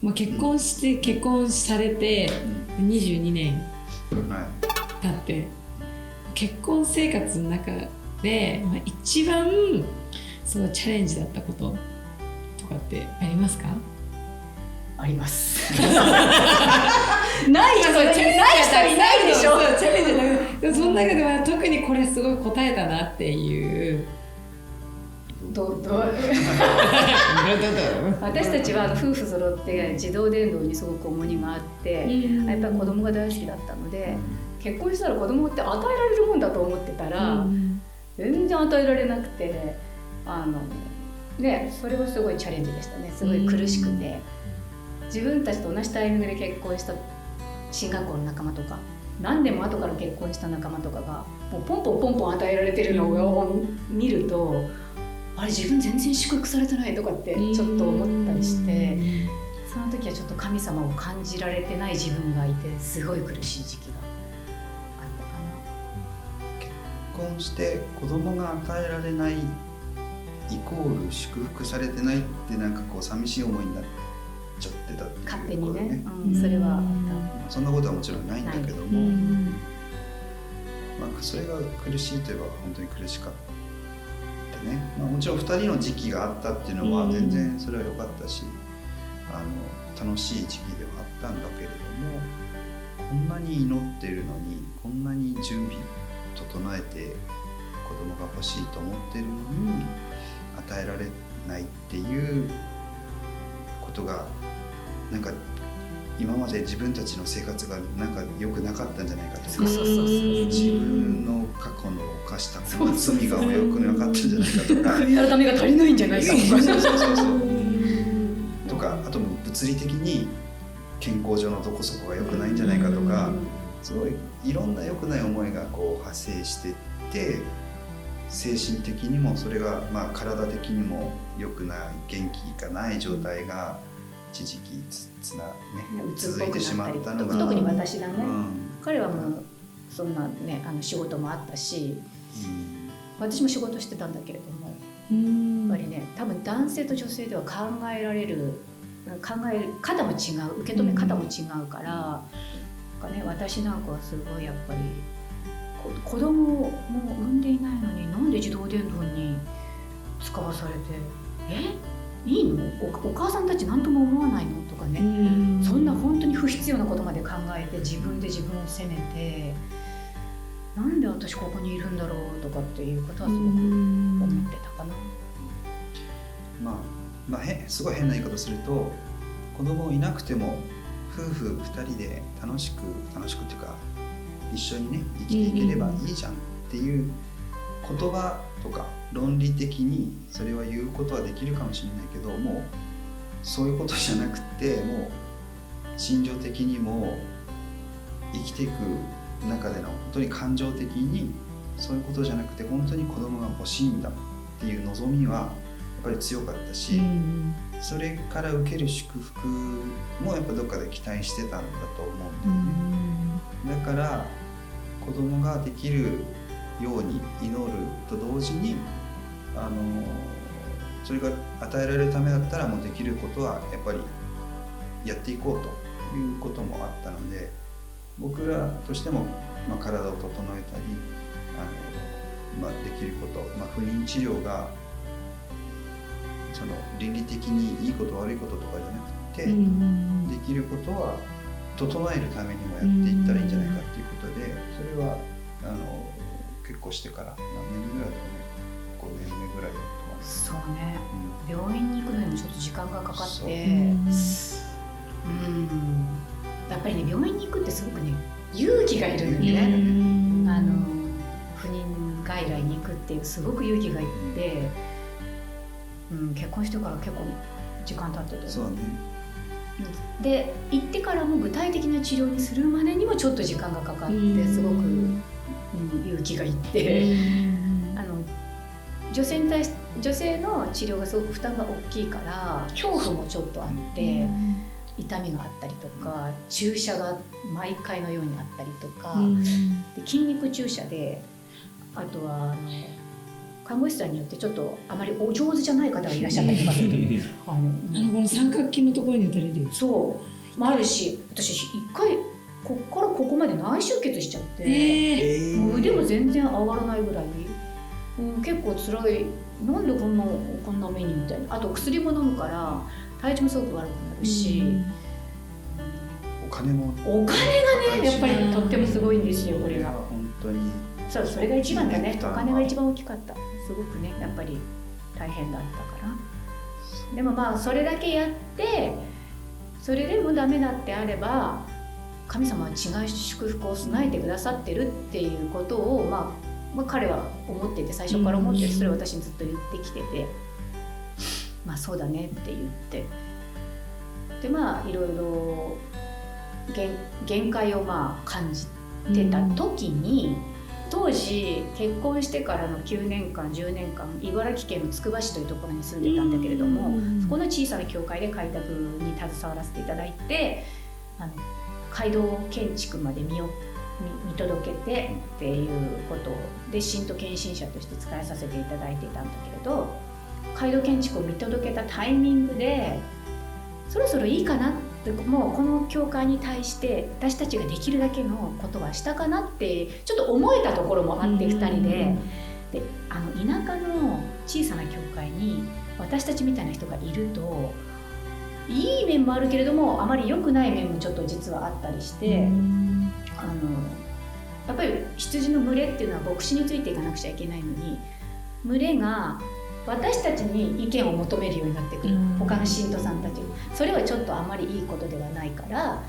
まあ、結婚されて22年経って、結婚生活の中で、まあ、一番そのチャレンジだったこととかってありますか？ありますない人いないでしょ。チャレンジじゃなくて、その中では特にこれすごい答えたなっていう私たちは夫婦揃って自動電動にすごく重荷があって、やっぱり子供が大好きだったので、結婚したら子供って与えられるもんだと思ってたら、全然与えられなくて、それはすごいチャレンジでしたね。すごい苦しくて、自分たちと同じタイミングで結婚した進学校の仲間とか、何年も後から結婚した仲間とかがもうポンポン与えられてるのを見ると、あれ自分全然祝福されてないとかってちょっと思ったりして、その時はちょっと神様を感じられてない自分がいて、すごい苦しい時期があったかな。結婚して子供が与えられないイコール祝福されてないって、なんかこう寂しい思いになっちゃってたっていうことね。勝手にね、それはあった。そんなことはもちろんないんだけども、それが苦しいといえば本当に苦しかったね。もちろん2人の時期があったっていうのは全然それは良かったし、楽しい時期ではあったんだけれども、こんなに祈ってるのに、こんなに準備整えて子供が欲しいと思ってるのに与えられないっていうことが、なんか今まで自分たちの生活がなんか良くなかったんじゃないかとか、自分の過去の犯した罪が良くなかったんじゃないかとか、悔い改めが足りないんじゃないかとかとか、あとも物理的に健康上のどこそこが良くないんじゃないかとか、すごいいろんな良くない思いがこう派生していって、精神的にもそれが体的にも良くない、元気がない状態が一時期続いてしまったのが、特に私だね、彼はもうそんなね、仕事もあったし、私も仕事してたんだけれども、やっぱりね、多分男性と女性では考える方も違う、受け止め方も違うから、私なんかはすごいやっぱり子供をもう産んでいないのに、なんで自動電動に使わされて、いいの？お母さんたち何とも思わないの？とかね、そんな本当に不必要なことまで考えて、自分で自分を責めて、なんで私ここにいるんだろうとかっていうことはすごく思ってたかな。すごい変な言い方すると、子供いなくても夫婦2人で楽しくっていうか、一緒にね生きていければいいじゃんっていう言葉とか、論理的にそれは言うことはできるかもしれないけど、もうそういうことじゃなくて、もう心情的にも生きていく中での本当に感情的にそういうことじゃなくて、本当に子供が欲しいんだっていう望みはやっぱり強かったし、それから受ける祝福もやっぱどっかで期待してたんだと思うんだよね。だから子供ができるように祈ると同時に、それが与えられるためだったら、もうできることはやっぱりやっていこうということもあったので、僕らとしても、体を整えたり、できること、不妊治療がその倫理的にいいこと悪いこととかじゃなくて、できることは整えるためにもやっていったらいいんじゃないかっていうことで、それは結構してから何年ぐらいだろうね、5年目ぐらいだと思う。そうね、病院に行くのにもちょっと時間がかかって、やっぱりね、病院に行くってすごくね、勇気がいるんだよね。不妊外来に行くっていうすごく勇気がいって、結婚してから結構時間経ってて、そうね。で行ってからも具体的な治療にするまでにもちょっと時間がかかって、すごく、勇気がいって、女性の治療がすごく負担が大きいから恐怖もちょっとあって、痛みがあったりとか、注射が毎回のようにあったりとか、で筋肉注射で、あとは看護師さんによってちょっとあまりお上手じゃない方がいらっしゃったりとかするこの三角筋のところに打たれる。そうもあるし、私一回こっからここまで内出血しちゃって、もう腕も全然上がらないぐらい、結構辛い。なんでこんな目にみたいな。あと薬も飲むから体調もすごく悪くなるし、お金がねやっぱりとってもすごいんですよこれが。本当にそれが一番だね。お金が一番大きかった。すごくねやっぱり大変だったから。でもまあそれだけやってそれでもダメだってあれば神様は違う祝福を備えてくださってるっていうことを、まあ彼は思ってて、最初から思ってて、それを私にずっと言ってきてて、まあそうだねって言って、でまあいろいろ限界をまあ感じてた時に、当時結婚してからの9年間10年間茨城県のつくば市というところに住んでたんだけれども、そこの小さな教会で開拓に携わらせていただいて、街道建築まで見届けてっていうことで神徒献身者として使いさせていただいていたんだけれど、街道建築を見届けたタイミングでそろそろいいかなって、もうこの教会に対して私たちができるだけのことはしたかなってちょっと思えたところもあって、2人で田舎の小さな教会に私たちみたいな人がいるといい面もあるけれどもあまり良くない面もちょっと実はあったりして、やっぱり羊の群れっていうのは牧師についていかなくちゃいけないのに、群れが私たちに意見を求めるようになってくる、他の信徒さんたち。それはちょっとあまりいいことではないから、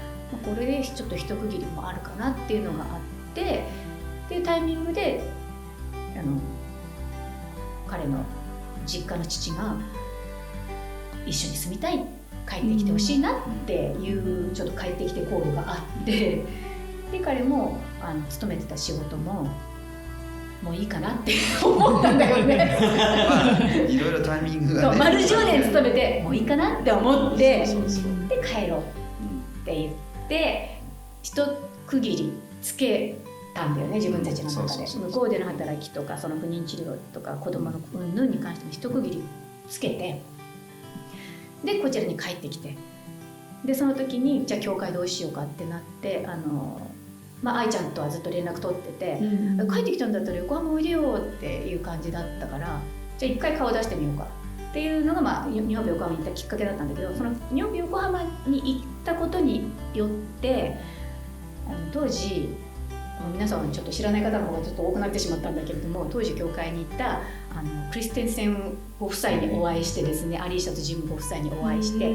これでちょっと一区切りもあるかなっていうのがあってっていうタイミングで彼の実家の父が一緒に住みたい、帰ってきてほしいなっていうちょっと帰ってきてコールがあって、で彼も勤めてた仕事ももういいかなって思ったんだよね。いろいろタイミングがね。丸10年勤めてもういいかなって思って、で帰ろうって言って一区切りつけたんだよね、自分たちの中で。向こうでの働きとかその不妊治療とか子供の云々に関しても一区切りつけて、でこちらに帰ってきて、でその時にじゃあ教会どうしようかってなって、愛ちゃんとはずっと連絡取ってて、帰ってきたんだったら横浜おいでよっていう感じだったから、じゃあ一回顔出してみようかっていうのが、日本横浜に行ったきっかけだったんだけど、その日本横浜に行ったことによって当時皆さんはちょっと知らない方の方がちょっと多くなってしまったんだけれども、当時教会に行ったクリステンセンご夫妻にお会いしてですね、アリーシャとジムご夫妻にお会いして、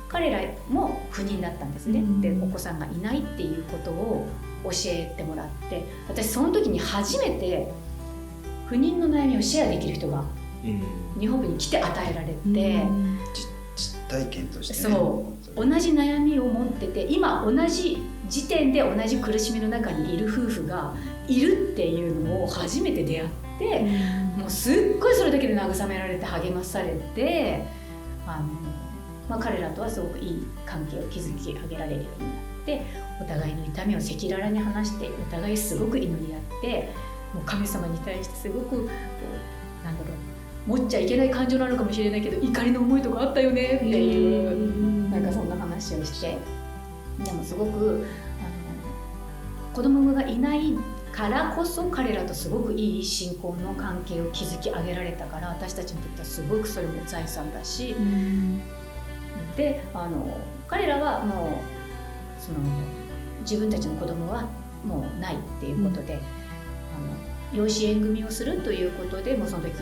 彼らも不妊だったんですね。でお子さんがいないっていうことを教えてもらって、私その時に初めて不妊の悩みをシェアできる人が日本に来て与えられて、実体験としてね、そう同じ悩みを持ってて、今同じ時点で同じ苦しみの中にいる夫婦がいるっていうのを初めて出会って、もうすっごいそれだけで慰められて励まされて、彼らとはすごくいい関係を築き上げられるようになって、お互いの痛みを赤裸々に話して、お互いすごく祈り合って、もう神様に対してすごく持っちゃいけない感情なのかもしれないけど怒りの思いとかあったよねっていう、なんかそんな話をして、でもすごく子供がいないからこそ彼らとすごくいい信仰の関係を築き上げられたから、私たちにとってはすごくそれも財産だし、で彼らはもうその自分たちの子供はもうないっていうことで、養子縁組をするということで、もうその時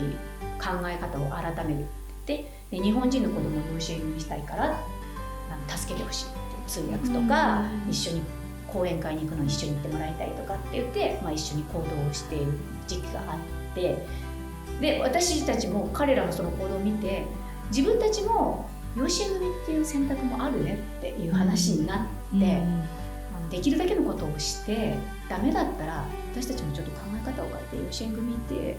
考え方を改めて、で日本人の子供を養子縁組したいから助けてほしいって通訳とか、一緒に講演会に行くのに一緒に行ってもらいたいとかって言って、一緒に行動をしている時期があって、で私たちも彼らのその行動を見て、自分たちも養子縁組っていう選択もあるねっていう話になって、できるだけのことをして、ダメだったら私たちもちょっと考え方を変えて、養子縁組って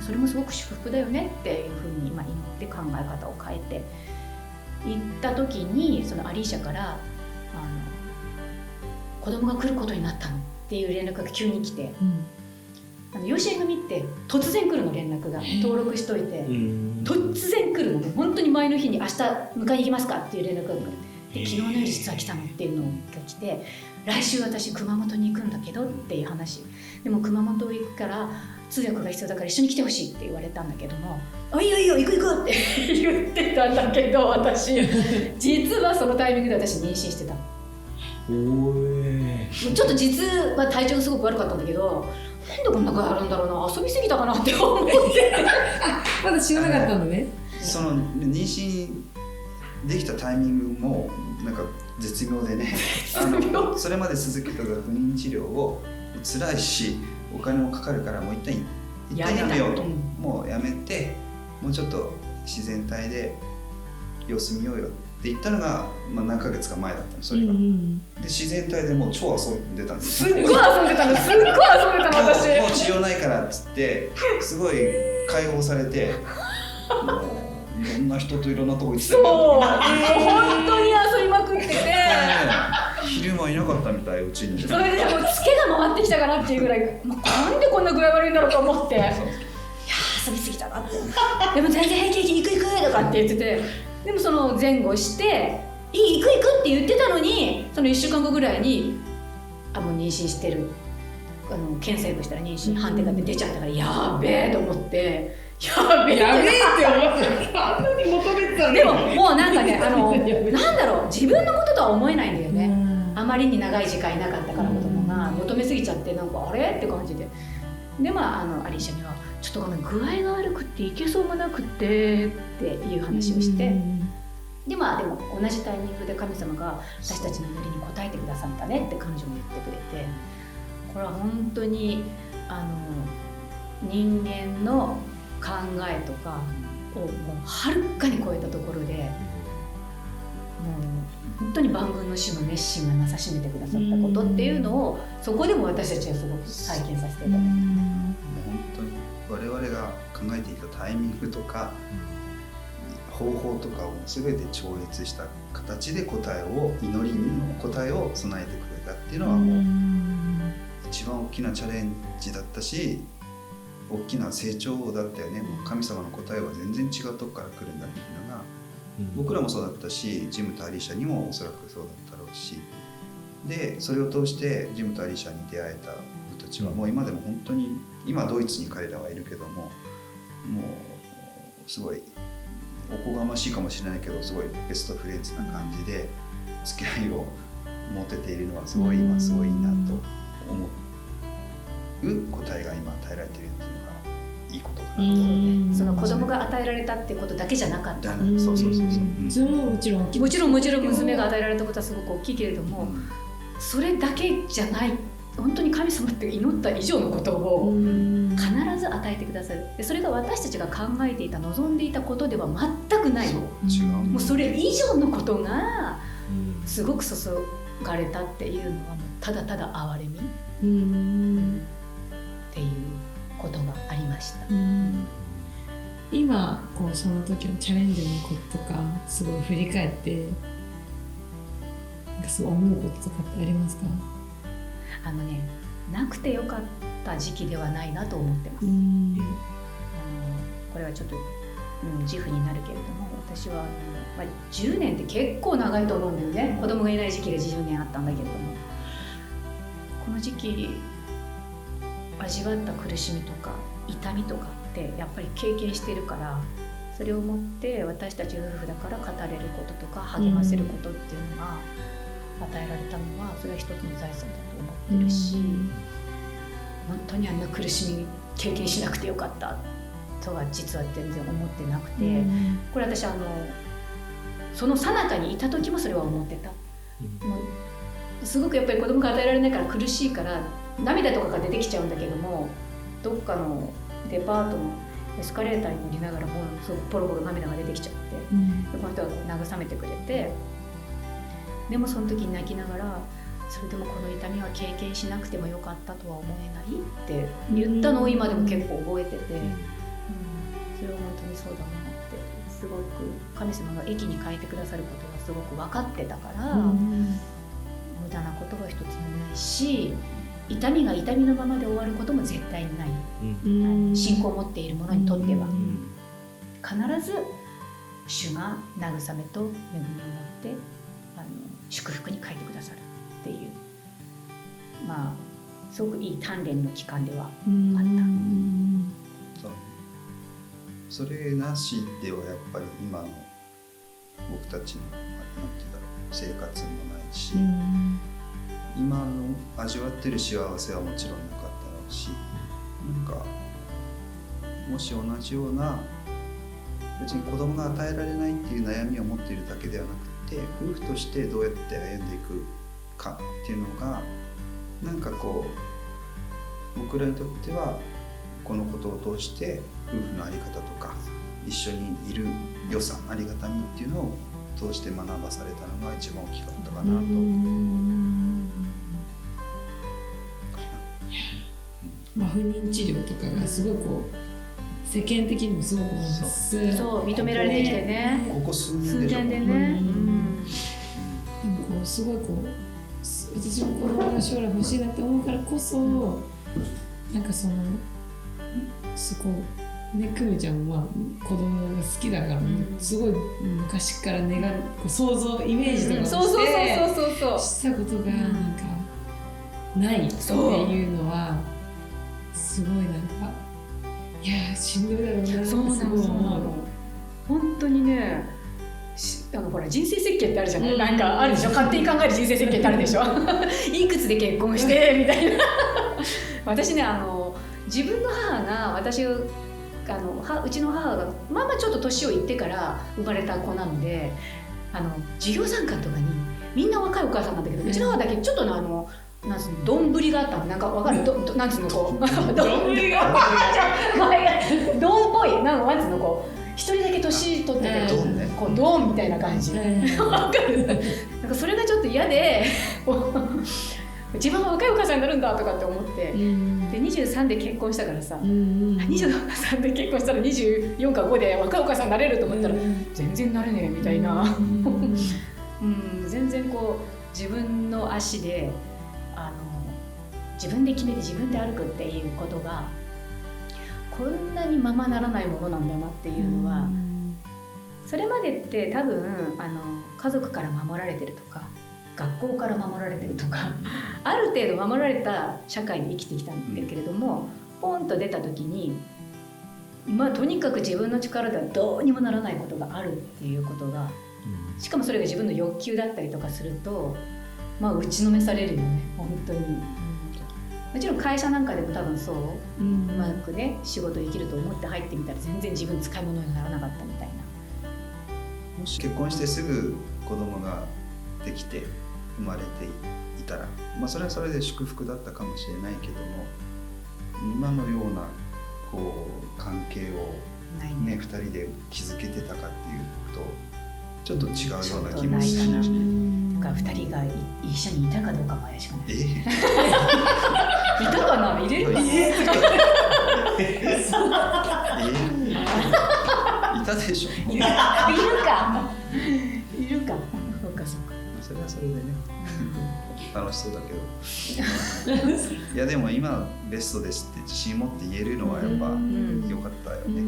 それもすごく祝福だよねっていうふうに祈って考え方を変えて行った時に、そのアリーシャから子供が来ることになったのっていう連絡が急に来て、養子縁組って突然来るの、連絡が登録しといて突然来るのね。本当に前の日に明日迎えに行きますかっていう連絡が来る。で昨日の夜実は来たのっていうのが来て、来週私熊本に行くんだけどっていう話。でも熊本行くから通訳が必要だから一緒に来てほしいって言われたんだけども、あ、いいよいいよ行く行くって言ってたんだけど、私実はそのタイミングで私妊娠してた。ちょっと実は体調がすごく悪かったんだけど、なんでこんな声あるんだろうな、遊びすぎたかなって思ってまだ知らなかったのね。その妊娠できたタイミングもなんか絶妙でねそれまで続けてた不妊治療を辛いしお金もかかるからもう一旦やめようと、もうやめてもうちょっと自然体で様子見ようよって言ったのが、何ヶ月か前だったの、それが、で自然体でもう超遊んでたんですすっごい遊んでたの、すっごい遊んでたの私。もう治療ないからっつってすごい解放されてもういろんな人といろんなとこ行ってた。そう本当に遊びまくってて昼間いなかったみたい、うちに。それでもうツケが回ってきたかなっていうぐらい、もうなんでこんな具合悪いんだろうと思って、いや遊びすぎたなってでも全然平気行く行くとかって言ってて、でもその前後していい行く行くって言ってたのに、その1週間後ぐらいにもう妊娠してる、検査薬したら妊娠判定が出ちゃったから、やべえと思って、やべえって思ってあんなに求めてたのに。でももうなんかねなんだろう、自分のこととは思えないんだよね。あまりに長い時間いなかったから子供が求めすぎちゃって、なんかあれって感じで。でアリーシャにはちょっとごめん具合が悪くって行けそうもなくてっていう話をして、でも同じタイミングで神様が私たちの祈りに応えてくださったねって彼女も言ってくれて、これは本当に人間の考えとかをもうはるかに超えたところで、もう本当に万軍の主の熱心がなさしめてくださったことっていうのを、そこでも私たちはすごく体験させていただきました。もう本当に我々が考えていたタイミングとか、方法とかを全て超越した形で祈りの答えを備えてくれたっていうのはもう一番大きなチャレンジだったし、大きな成長だったよね。もう神様の答えは全然違うとこから来るんだっていうのが、僕らもそうだったし、ジムとアリーシャにもおそらくそうだったろうし、でそれを通してジムとアリーシャに出会えた僕たちはもう今でも本当に、今ドイツに彼らはいるけども、もうすごいおこがましいかもしれないけど、すごいベストフレンズな感じで付き合いを持てているのはすごい今すごいいいなと思う答えが今与えられているっていうのがいいことかなと思う。その子供が与えられたってことだけじゃなかった。そうそれももちろん大きい。もちろん娘が与えられたことはすごく大きいけれども、それだけじゃない、本当に神様って祈った以上のことを必ず与えてくださる。でそれが私たちが考えていた、望んでいたことでは全くない。もうそれ以上のことがすごく注がれたっていうのは、もうただただ憐れみっていうことがありました。今その時のチャレンジのこととかすごい振り返ってすごい思うこととかってありますか？なくてよかった時期ではないなと思ってます。これはちょっと、自負になるけれども、私は10年って結構長いと思うんだよね。子供がいない時期が10年あったんだけれども、この時期味わった苦しみとか痛みとかってやっぱり経験しているから、それをもって私たち夫婦だから語れることとか励ませることっていうのが与えられたのは、それは一つの財産だと思ってるし、本当にあんな苦しみ経験しなくてよかったとは実は全然思ってなくて、これ私その最中にいた時もそれは思ってた。もうすごくやっぱり子供が与えられないから苦しいから涙とかが出てきちゃうんだけども、どっかのデパートのエスカレーターに乗りながらもうすごくポロポロ涙が出てきちゃって、でこの人が慰めてくれて、でもその時に泣きながら、それでもこの痛みは経験しなくてもよかったとは思えないって言ったのを今でも結構覚えてて、それは本当にそうだなって、すごく神様が益に変えてくださることがすごく分かってたから、無駄なことは一つもないし、痛みが痛みのままで終わることも絶対にない、信仰を持っている者にとっては、必ず主が慰めと恵みを持って祝福に変えてくださるっていう、まあすごくいい鍛錬の期間ではあった。それなしではやっぱり今の僕たちのなんて言うんだろう、生活もないし、今の味わってる幸せはもちろんなかったろうし、なんかもし同じような、別に子供が与えられないっていう悩みを持っているだけではなくて、夫婦としてどうやって歩んでいくかっていうのが、なんかこう僕らにとってはこのことを通して夫婦の在り方とか一緒にいる良さ、ありがたみっていうのを通して学ばされたのが一番大きかったかなと。不妊治療とかがすごいこう世間的にもすごくそう認められてきてね、ここ数年でしょ。数年でね、こうすごいこう私も子供が将来欲しいなって思うからこそ、なんかそのね、久美ちゃんは子供が好きだから、すごい昔からこう想像イメージとかをしてしたことがなんかないっていうのはすごいなんか、いやしんどいだろうなってすごい思う。本当にね、ほら人生設計ってあるじゃない、なんかあるでしょ、勝手に考える人生設計ってあるでしょいくつで結婚してみたいな私ね、自分の母がうちの母がまあちょっと年をいってから生まれた子なので、授業参観とかにみんな若いお母さんなんだけど、うちの母だけちょっとなんつうの、丼があったの、なんかわかる、なんつうの、こう丼が丼っぽい、なんつうの、こう一人だけ年取ってて、こうドンみたいな感じ、わかる、なんかそれがちょっと嫌で自分は若いお母さんになるんだとかって思って、で23で結婚したからさ、23で結婚したら24か5で若いお母さんになれると思ったら、全然なれねえみたいな全然こう自分の足で自分で決めて自分で歩くっていうことがこんなにままならないものなんだなっていうのは、それまでって多分家族から守られてるとか学校から守られてるとかある程度守られた社会で生きてきたんだけれども、ポンと出た時にとにかく自分の力ではどうにもならないことがあるっていうことが、しかもそれが自分の欲求だったりとかすると、打ちのめされるよね、本当に。もちろん会社なんかでも多分そう、うまくね仕事できると思って入ってみたら全然自分使い物にならなかったみたいな。もし結婚してすぐ子供ができて生まれていたら、それはそれで祝福だったかもしれないけども、今のようなこう関係を2人で築けてたかっていうとちょっと違うような気もするし、2人が一緒にいたかどうかも怪しくない。いたかな、いれるかな。いたでしょ。いるか。そうか。それはそれでね、楽しそうだけど。いやでも今ベストですって自信持って言えるのはやっぱ良かったよね。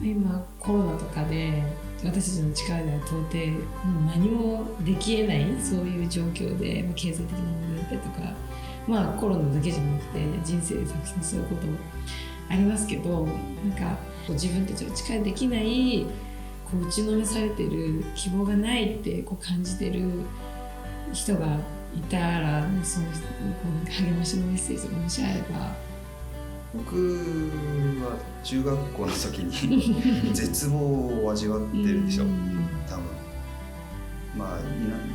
今コロナとかで私たちの力では到底もう何もできえないそういう状況で、経済的な問題だったりとか、コロナだけじゃなくて人生でたくさんそういうこともありますけど、なんか自分たちの力できないこう打ちのめされてる、希望がないってこう感じてる人がいたら、その励ましのメッセージがもしあれば。僕は中学校の時に絶望を味わってるでしょ、多分。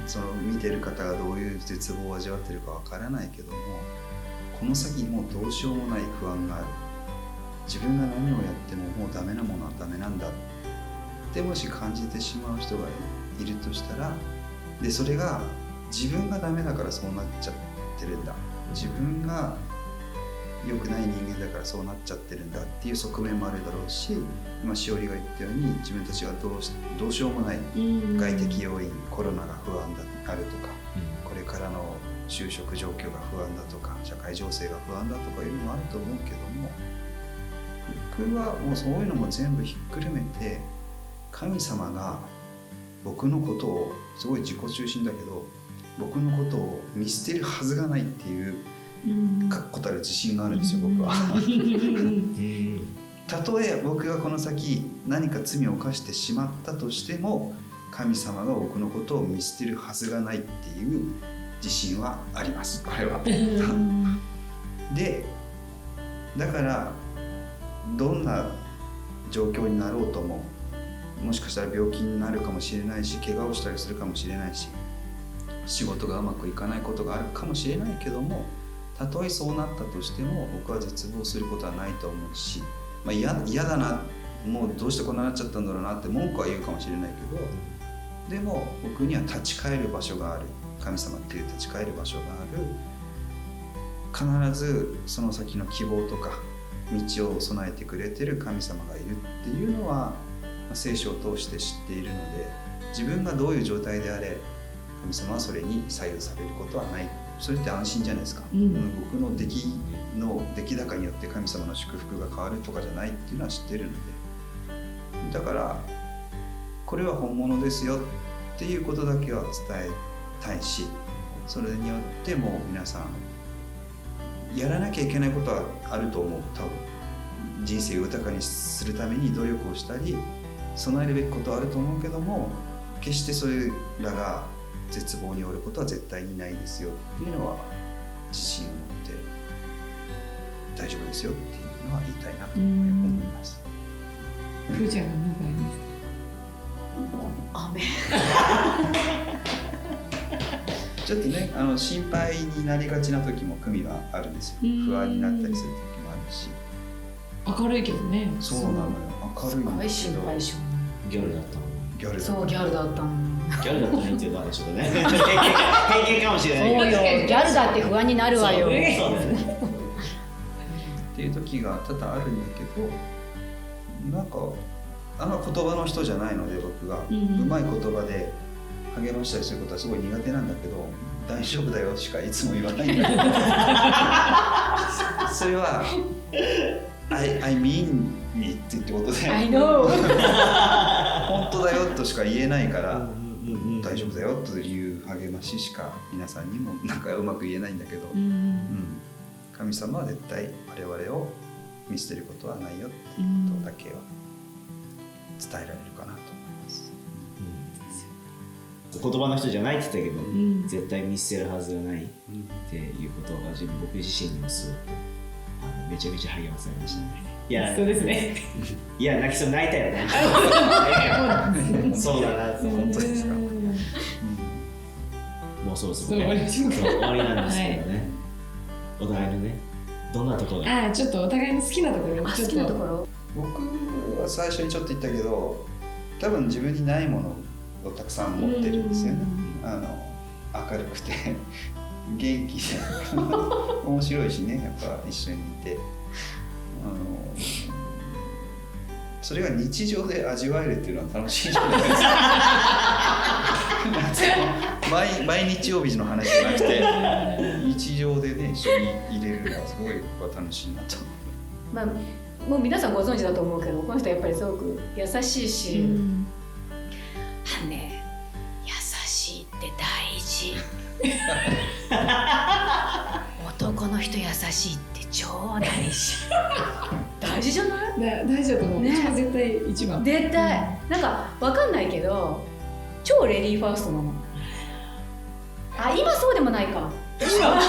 その見てる方がどういう絶望を味わってるかわからないけども、この先もうどうしようもない不安がある。自分が何をやってももうダメなものはダメなんだってもし感じてしまう人がいるとしたら、でそれが自分がダメだからそうなっちゃってるんだ、自分が良くない人間だからそうなっちゃってるんだっていう側面もあるだろうし、今しおりが言ったように自分たちがどうしようもない外的要因、コロナが不安だあるとか、これからの就職状況が不安だとか社会情勢が不安だとかいうのもあると思うけども、僕はもうそういうのも全部ひっくるめて、神様が僕のことをすごい自己中心だけど僕のことを見捨てるはずがないっていう確固たる自信があるんですよ、僕は。たとえ僕がこの先何か罪を犯してしまったとしても、神様が僕のことを見捨てるはずがないっていう自信はあります、これは。で、だからどんな状況になろうとも、もしかしたら病気になるかもしれないし、怪我をしたりするかもしれないし、仕事がうまくいかないことがあるかもしれないけども、たとえそうなったとしても僕は絶望することはないと思うし、嫌だな、もうどうしてこんなになっちゃったんだろうなって文句は言うかもしれないけど、でも僕には立ち返る場所がある、神様っていう立ち返る場所がある、必ずその先の希望とか道を備えてくれてる神様がいるっていうのは聖書を通して知っているので、自分がどういう状態であれ神様はそれに左右されることはない。それって安心じゃないですか、僕の出来高によって神様の祝福が変わるとかじゃないっていうのは知ってるので、だからこれは本物ですよっていうことだけは伝えたいし、それによってもう皆さんやらなきゃいけないことはあると思う。多分人生を豊かにするために努力をしたり備えるべきことはあると思うけども、決してそれらが絶望によることは絶対にないですよっていうのは自信を持って大丈夫ですよっていうのは言いたいなと思います。ふーちゃんは何かありますか？雨ちょっとね、心配になりがちな時も組はあるんですよ。不安になったりする時もあるし。明るいけどね。そうなのよ、明るいんだけど。心配性。ギャルだったの。ギャルだった。そう、ギャルだったの。ギャルだったのっていうのはちょっとね偏見かもしれないけど。そうよ、ギャルだって不安になるわよ。そうね。っていう時が多々あるんだけど、なんか言葉の人じゃないので僕が、うまい言葉で励ましたりすることはすごい苦手なんだけど、大丈夫だよしかいつも言わないんだけどそれはI mean it ってことで I know 本当だよとしか言えないから、大丈夫だよという励まししか皆さんにもなんかうまく言えないんだけど、神様は絶対我々を見捨てることはないよっていうことだけは伝えられるかなと思います。言葉の人じゃないって言ったけど、絶対見捨てるはずがないっていうことが僕自身にもすごくめちゃめちゃ励まされましたね。いや、そうですね。いや、泣きそう泣いたよね。そうだな。本当ですか。もうそろそろね終わりなんですけどね。お互いのね、どんなところが。ちょっとお互いの好きなところ。好きなところ。僕は最初にちょっと言ったけど、多分自分にないものをたくさん持ってるんですよね。明るくて元気で面白いしね、やっぱ一緒にいて、それが日常で味わえるっていうのは楽しいじゃないですか。毎日曜日の話じゃなくて日常でね一緒に入れるのはすごい僕は楽しいなと。まあもう皆さんご存知だと思うけど、この人はやっぱりすごく優しいし、ね、優しいって大事。男の人優しいって超大事。大事じゃない？大事だと思う。ね、絶対一番。絶対。なんかわかんないけど、超レディーファーストなの。今そうでもないか。今過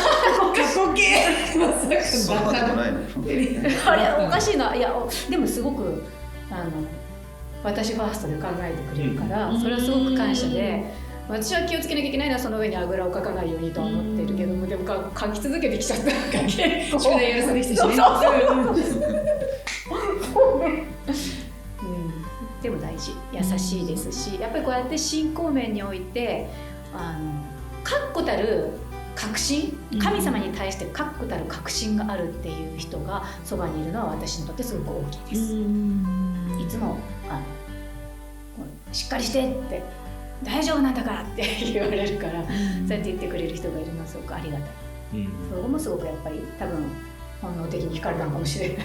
去形。そんなことないの。あれおかしいな。いやでもすごく私ファーストで考えてくれるから、それはすごく感謝で。私は気をつけなきゃいけないのはその上にあぐらをかかないようにとは思ってるけども、でも書き続けてきちゃった。宿題やらされてきたしね。でも大事、優しいですし、やっぱりこうやって信仰面において確固たる確信、神様に対して確固たる確信があるっていう人がそばにいるのは私にとってすごく大きいです。いつもしっかりしてって大丈夫なんだからって言われるから、そうやって言ってくれる人がいるのはすごくありがたい、そこもすごくやっぱり多分本能的に惹かれたのかもしれない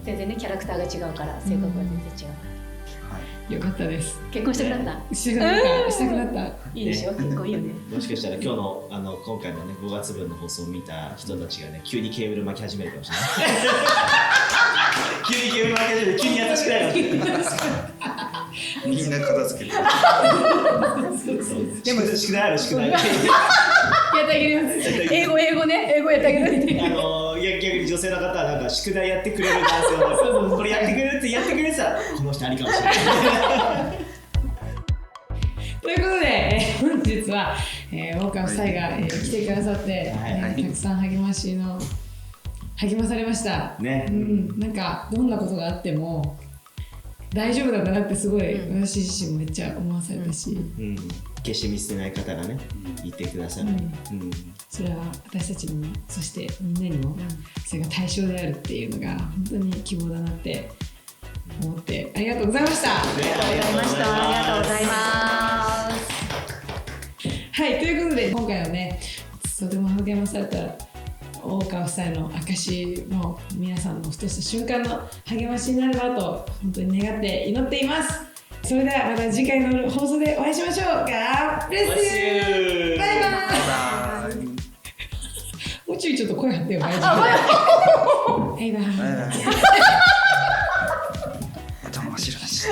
全然ねキャラクターが違うから性格は全然違う、よかったです。結婚したくなったしたくなった。いいでしょ、結婚いいよね。もしかしたら今日の今回のね5月分の放送を見た人たちがね急にケーブル巻き始めるかもしれない急にケーブル巻き始めて急に優しくなるみんな片付けるでも宿題ある宿題やってあげるよ英語やってあげる逆に女性の方はなんか宿題やってくれる男性はこれやってくれるってやってくれてたらこの人ありかもしれないということで、本日は、大川夫妻が、来てくださって、たくさん励まされましたね、なんかどんなことがあっても大丈夫だったなってすごい、私自身もめっちゃ思わされたし、決して見捨てない方がねいてくださる、それは私たちにもそしてみんなにもそれが対象であるっていうのが本当に希望だなって思ってありがとうございました。ありがとうございました。ありがとうございます。はい、ということで今回はねとても励まされた大川夫妻の証の皆さんのふとした瞬間の励ましになればと本当に願って祈っています。それではまた次回の放送でお会いしましょう。God bless you! バイバイ。もうちょいちょっと声張ってよ。バイバイ。頭真っ白だし